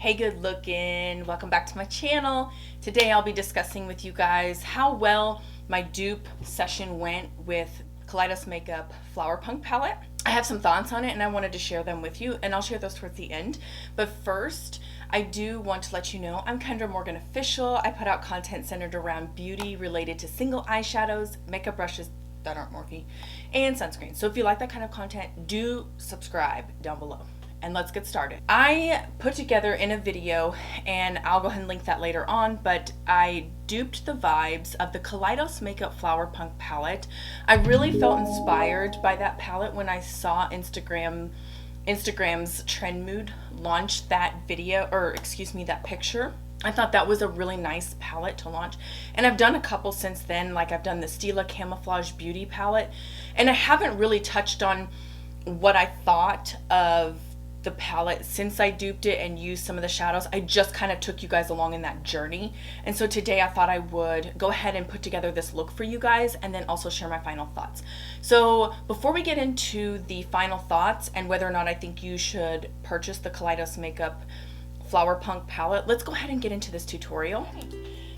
Hey good looking, welcome back to my channel. Today I'll be discussing with you guys how well my dupe session went with Kaleidos Makeup Flower Punk Palette. I have some thoughts on it and I wanted to share them with you, and I'll share those towards the end. But first, I do want to let you know I'm Kendra Morgan Official. I put out content centered around beauty related to single eyeshadows, makeup brushes that aren't Morphe, and sunscreen. So if you like that kind of content, do subscribe down below. And let's get started. I put together in a video, and I'll go ahead and link that later on, but I duped the vibes of the Kaleidos Makeup Flower Punk Palette. I really felt inspired by that palette when I saw Instagram's Trend Mood launch that video, or excuse me, that picture. I thought that was a really nice palette to launch, and I've done a couple since then. Like I've done the Stila Camouflage Beauty palette, and I haven't really touched on what I thought of the palette since I duped it and used some of the shadows. I just kind of took you guys along in that journey, and so today I thought I would go ahead and put together this look for you guys and then also share my final thoughts. So before we get into the final thoughts and whether or not I think you should purchase the Kaleidos Makeup Flower Punk palette, let's go ahead and get into this tutorial.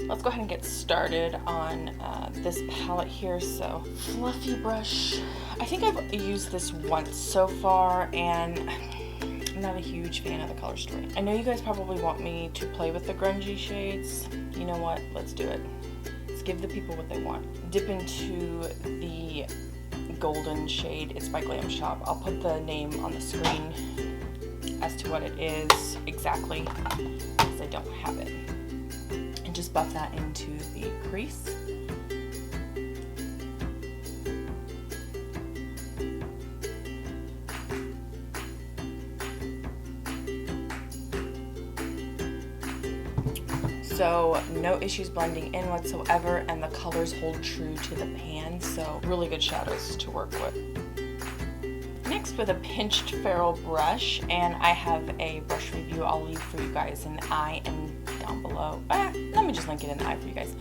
Let's go ahead and get started on this palette here. So fluffy brush, I think I've used this once so far, and I'm not a huge fan of the color story. I know you guys probably want me to play with the grungy shades. You know what? Let's do it. Let's give the people what they want. Dip into the golden shade. It's by Glam Shop. I'll put the name on the screen as to what it is exactly, because I don't have it. And just buff that into the crease. So no issues blending in whatsoever, and the colors hold true to the pan, so really good shadows to work with. Next, with a pinched ferrule brush, and I have a brush review I'll leave for you guys in the eye and down below. Let me just link it in the eye for you guys.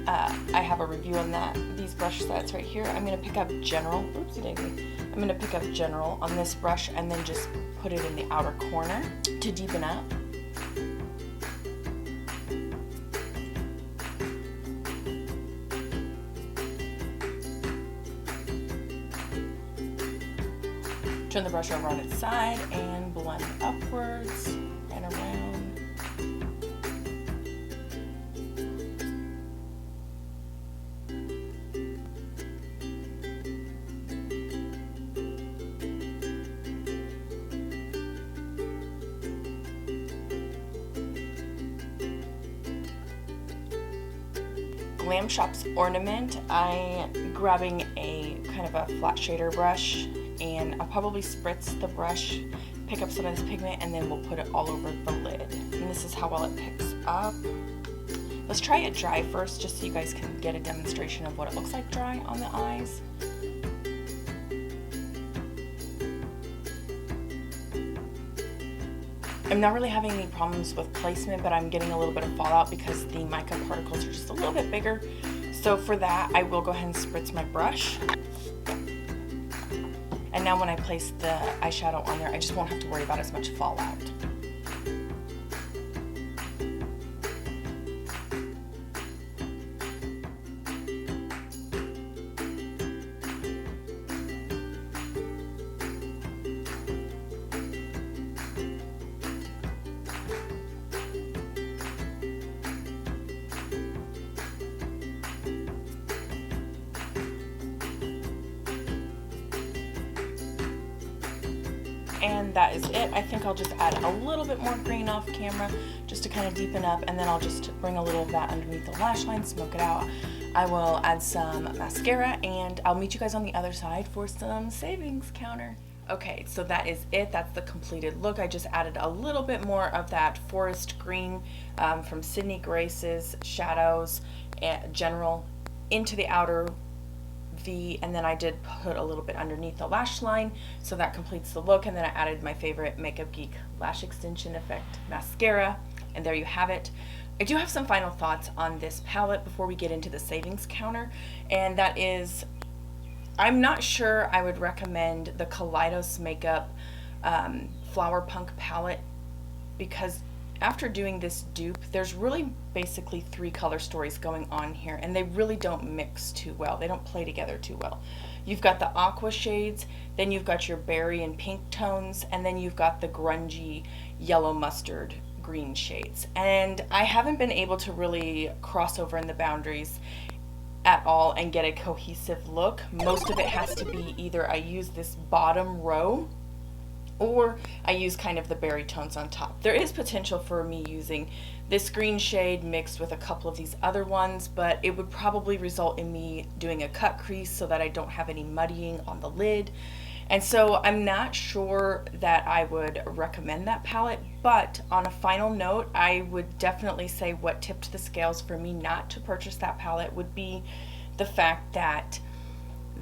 I have a review on these brush sets right here. I'm going to pick up General, oopsie daisy. I'm going to pick up General on this brush and then just put it in the outer corner to deepen up. Turn the brush over on its side and blend upwards and around. Glam Shop's Ornament, I'm grabbing a kind of a flat shader brush, and I'll probably spritz the brush, pick up some of this pigment, and then we'll put it all over the lid. And this is how well it picks up. Let's try it dry first, just so you guys can get a demonstration of what it looks like dry on the eyes. I'm not really having any problems with placement, but I'm getting a little bit of fallout because the mica particles are just a little bit bigger. So for that, I will go ahead and spritz my brush. And now when I place the eyeshadow on there, I just won't have to worry about as much fallout. And that is it. I think I'll just add a little bit more green off camera just to kind of deepen up, and then I'll just bring a little of that underneath the lash line, smoke it out. I will add some mascara, and I'll meet you guys on the other side for some savings counter. Okay, so that is it. That's the completed look. I just added a little bit more of that forest green from Sydney Grace's shadows and General into the outer V, and then I did put a little bit underneath the lash line, so that completes the look. And then I added my favorite Makeup Geek lash extension effect mascara, and there you have it. I do have some final thoughts on this palette before we get into the savings counter, and that is, I'm not sure I would recommend the Kaleidos Makeup Flower Punk Palette, because after doing this dupe, there's really basically 3 color stories going on here, and they really don't mix too well. They don't play together too well. You've got the aqua shades, then you've got your berry and pink tones, and then you've got the grungy yellow mustard green shades. And I haven't been able to really cross over in the boundaries at all and get a cohesive look. Most of it has to be either I use this bottom row or I use kind of the berry tones on top. There is potential for me using this green shade mixed with a couple of these other ones, but it would probably result in me doing a cut crease so that I don't have any muddying on the lid. And so I'm not sure that I would recommend that palette, but on a final note, I would definitely say what tipped the scales for me not to purchase that palette would be the fact that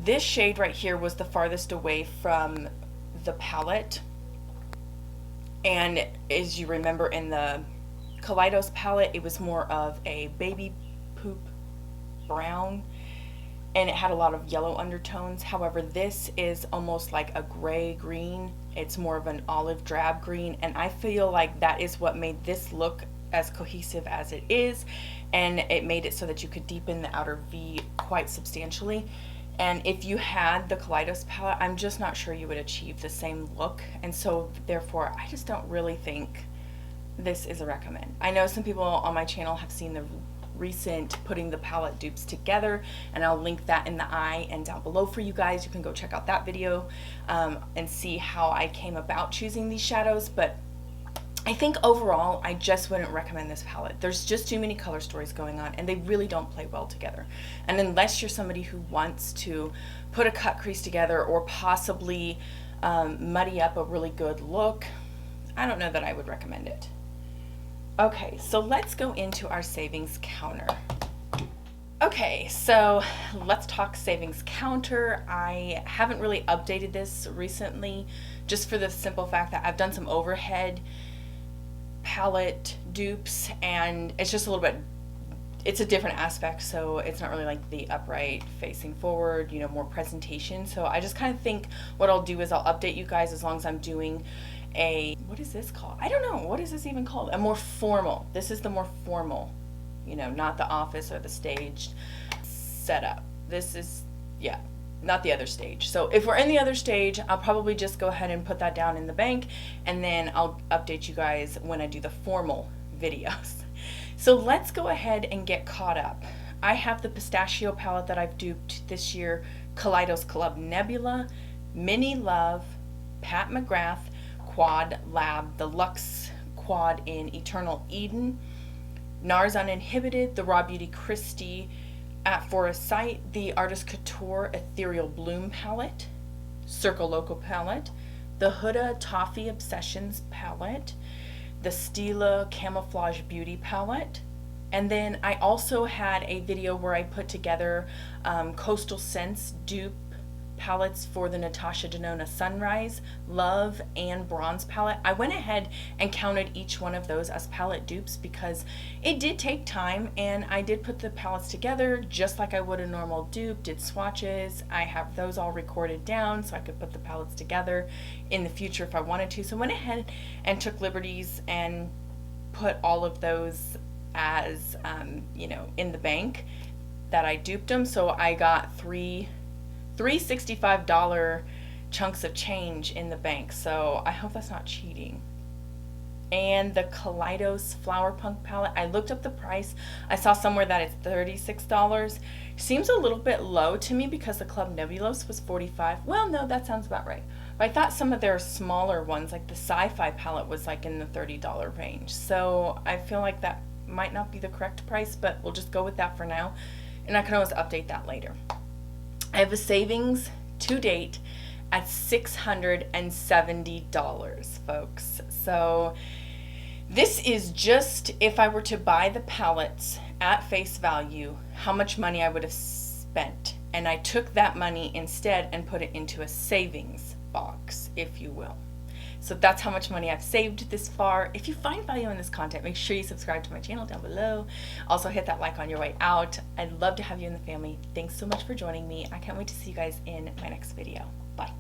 this shade right here was the farthest away from the palette, and as you remember in the Kaleidos palette, it was more of a baby poop brown, and it had a lot of yellow undertones. However, this is almost like a gray green. It's more of an olive drab green, and I feel like that is what made this look as cohesive as it is, and it made it so that you could deepen the outer V quite substantially. And if you had the Kaleidos palette, I'm just not sure you would achieve the same look. And so therefore, I just don't really think this is a recommend. I know some people on my channel have seen the recent putting the palette dupes together, and I'll link that in the eye and down below for you guys. You can go check out that video and see how I came about choosing these shadows. But I think overall, I just wouldn't recommend this palette. There's just too many color stories going on, and they really don't play well together. And unless you're somebody who wants to put a cut crease together or possibly muddy up a really good look, I don't know that I would recommend it. Okay, so let's go into our savings counter. Okay, so let's talk savings counter. I haven't really updated this recently, just for the simple fact that I've done some overhead palette dupes, and it's just a little bit, it's a different aspect, so it's not really like the upright facing forward, you know, more presentation. So I just kind of think what I'll do is I'll update you guys as long as I'm doing a, what is this called? I don't know, what is this even called? A more formal, this is the more formal, you know, not the office or the staged setup. This is, yeah, not the other stage. So if we're in the other stage, I'll probably just go ahead and put that down in the bank, and then I'll update you guys when I do the formal videos. So let's go ahead and get caught up. I have the pistachio palette that I've duped this year, Kaleidos Club Nebula, Mini Love, Pat McGrath, Quad Lab, the Luxe Quad in Eternal Eden, NARS Uninhibited, the Raw Beauty Christie at Forest Sight, the Artist Couture Ethereal Bloom palette, Circle Local palette, the Huda Toffee Obsessions palette, the Stila Camouflage Beauty palette, and then I also had a video where I put together Coastal Scents dupe palettes for the Natasha Denona Sunrise, Love, and Bronze palette. I went ahead and counted each one of those as palette dupes because it did take time, and I did put the palettes together just like I would a normal dupe, did swatches. I have those all recorded down so I could put the palettes together in the future if I wanted to. So I went ahead and took liberties and put all of those as, you know, in the bank that I duped them. So I got three $65 chunks of change in the bank, so I hope that's not cheating. And the Kaleidos Flower Punk Palette, I looked up the price. I saw somewhere that it's $36. Seems a little bit low to me because the Club Nebulos was $45. Well, no, that sounds about right. But I thought some of their smaller ones, like the Sci-Fi palette, was like in the $30 range. So I feel like that might not be the correct price, but we'll just go with that for now. And I can always update that later. I have a savings to date at $670, folks. So this is just if I were to buy the palettes at face value, how much money I would have spent. And I took that money instead and put it into a savings box, if you will. So that's how much money I've saved this far. If you find value in this content, make sure you subscribe to my channel down below. Also hit that like on your way out. I'd love to have you in the family. Thanks so much for joining me. I can't wait to see you guys in my next video. Bye.